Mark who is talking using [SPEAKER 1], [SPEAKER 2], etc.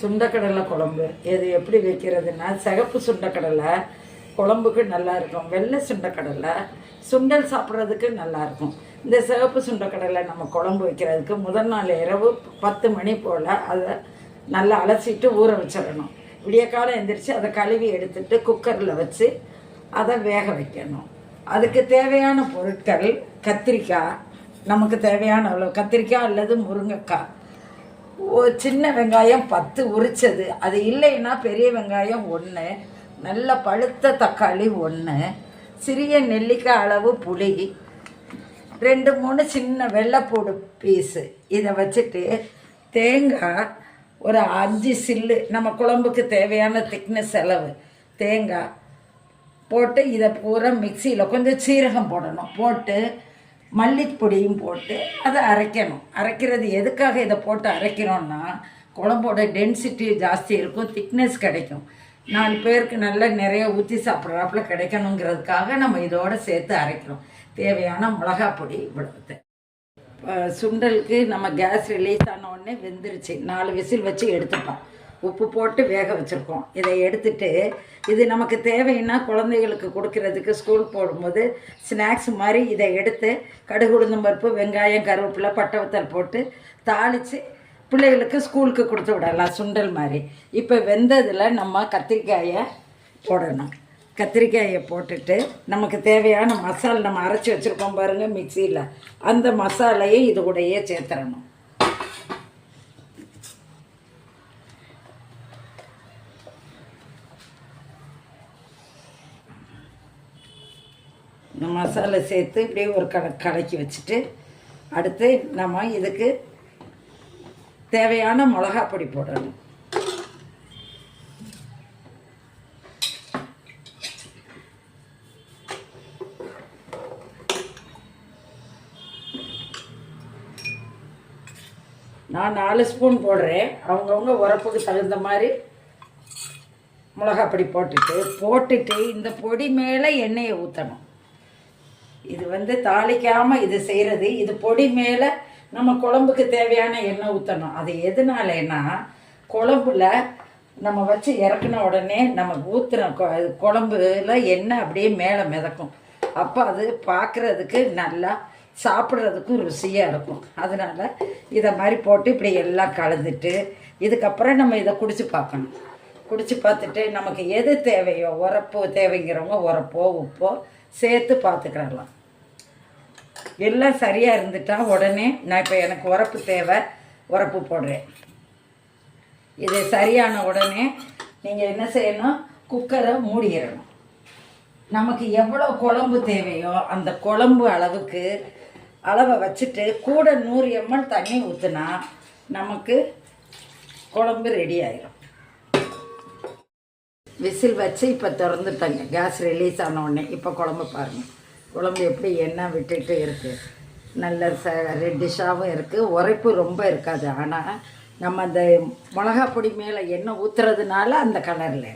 [SPEAKER 1] சுண்டக்கடலை குழம்பு இது எப்படி வைக்கிறதுன்னா, சிகப்பு சுண்டக்கடலை குழம்புக்கு நல்லா இருக்கும். வெள்ளை சுண்டக்கடலை சுண்டல் சாப்பிட்றதுக்கு நல்லாயிருக்கும். இந்த சிகப்பு சுண்டக்கடலை நம்ம குழம்பு வைக்கிறதுக்கு முதல் நாள் இரவு 10 மணி போல் அதை நல்லா அலசிட்டு ஊற வச்சிடணும். விடிய காலம் எழுந்திரிச்சு அதை கழுவி எடுத்துட்டு குக்கரில் வச்சு அதை வேக வைக்கணும். அதுக்கு தேவையான பொருட்கள் கத்திரிக்காய், நமக்கு தேவையான அளவு கத்திரிக்காய் அல்லது முருங்கைக்காய், ஒரு சின்ன வெங்காயம் 10 உரிச்சது, அது இல்லைன்னா பெரிய வெங்காயம் 1, நல்ல பழுத்த தக்காளி 1, சிறிய நெல்லிக்காய் அளவு புளி, 2-3 சின்ன வெள்ளைப்பூடு பீஸு. இதை வச்சுட்டு தேங்காய் ஒரு 5 சில்லு, நம்ம குழம்புக்கு தேவையான திக்னஸ் அளவு தேங்காய் போட்டு இதை பூரா மிக்சியில் கொஞ்சம் சீரகம் போடணும், போட்டு மல்லிப்பொடியும் போட்டு அதை அரைக்கணும். அரைக்கிறது எதுக்காக இதை போட்டு அரைக்கிறோன்னா, குழம்போட டென்சிட்டி ஜாஸ்தி இருக்கும், திக்னஸ் கிடைக்கும், 4 பேருக்கு நல்லா நிறைய ஊற்றி சாப்பிட்றாப்புல கிடைக்கணுங்கிறதுக்காக நம்ம இதோடு சேர்த்து அரைக்கிறோம். தேவையான மிளகாய் பொடி இவ்வளவு. சுண்டலுக்கு நம்ம கேஸ் ரிலீஸ் ஆன உடனே வெந்துருச்சு, 4 விசில் வச்சு எடுத்துப்போம். உப்பு போட்டு வேக வச்சுருக்கோம். இதை எடுத்துட்டு இது நமக்கு தேவைன்னா குழந்தைகளுக்கு கொடுக்கறதுக்கு ஸ்கூல் போடும்போது ஸ்நாக்ஸ் மாதிரி இதை எடுத்து கடுகு உளுந்தம் பருப்பு வெங்காயம் கருவேப்பிலை பட்டவத்தல் போட்டு தாளித்து பிள்ளைகளுக்கு ஸ்கூலுக்கு கொடுத்து விடலாம் சுண்டல் மாதிரி. இப்போ வெந்ததில் நம்ம கத்திரிக்காயை போடணும். கத்திரிக்காயை போட்டுட்டு நமக்கு தேவையான மசாலா நம்ம அரைச்சி வச்சுருக்கோம் பாருங்கள் மிக்சியில், அந்த மசாலையை இது கூடயே சேர்த்துடணும். இந்த மசாலா சேர்த்து இப்படியே ஒரு கலக்கி வச்சுட்டு அடுத்து நம்ம இதுக்கு தேவையான மிளகாய் பொடி போடணும். நான் 4 ஸ்பூன் போடுறேன், அவங்கவுங்க உரப்புக்கு தகுந்த மாதிரி மிளகாய் பொடி போட்டுட்டு இந்த பொடி மேலே எண்ணெயை ஊற்றணும். இது தாளிக்காமல் இது செய்கிறது, இது பொடி மேலே நம்ம குழம்புக்கு தேவையான எண்ணெய் ஊற்றணும். அது எதனாலன்னா, குழம்புல நம்ம வச்சு இறக்குன உடனே நம்ம ஊற்றுன குழம்புல எண்ணெய் அப்படியே மேலே மிதக்கும். அப்போ அது பார்க்குறதுக்கு நல்லா சாப்பிட்றதுக்கும் ருசியாக இருக்கும். அதனால் இதை மாதிரி போட்டு இப்படி எல்லாம் கலந்துட்டு இதுக்கப்புறம் நம்ம இதை குடித்து பார்க்கணும். குடித்து பார்த்துட்டு நமக்கு எது தேவையோ, உரப்பு தேவைங்கிறவங்க உரப்போ உப்போ சேர்த்து பார்த்துக்கிறலாம். எல்லாம் சரியாக இருந்துட்டால் உடனே நான் இப்போ எனக்கு உரப்பு தேவை, உரப்பு போடுறேன். இது சரியான உடனே நீங்கள் என்ன செய்யணும், குக்கரை மூடிடணும். நமக்கு எவ்வளோ குழம்பு தேவையோ அந்த குழம்பு அளவை வச்சுட்டு கூட 100 ml தண்ணி ஊற்றுனா நமக்கு குழம்பு ரெடி ஆயிடும். விசில் வச்சு இப்போ திறந்துட்டாங்க, கேஸ் ரிலீஸ் ஆன உடனே. இப்போ குழம்பு பாருங்கள், குழம்பு எப்படி எண்ணெய் விட்டுட்டு இருக்குது, நல்ல ரெட்டிஷாகவும் இருக்குது, உரைப்பு ரொம்ப இருக்காது. ஆனால் நம்ம அந்த மிளகா பொடி மேலே எண்ணெய் ஊற்றுறதுனால அந்த கலரில்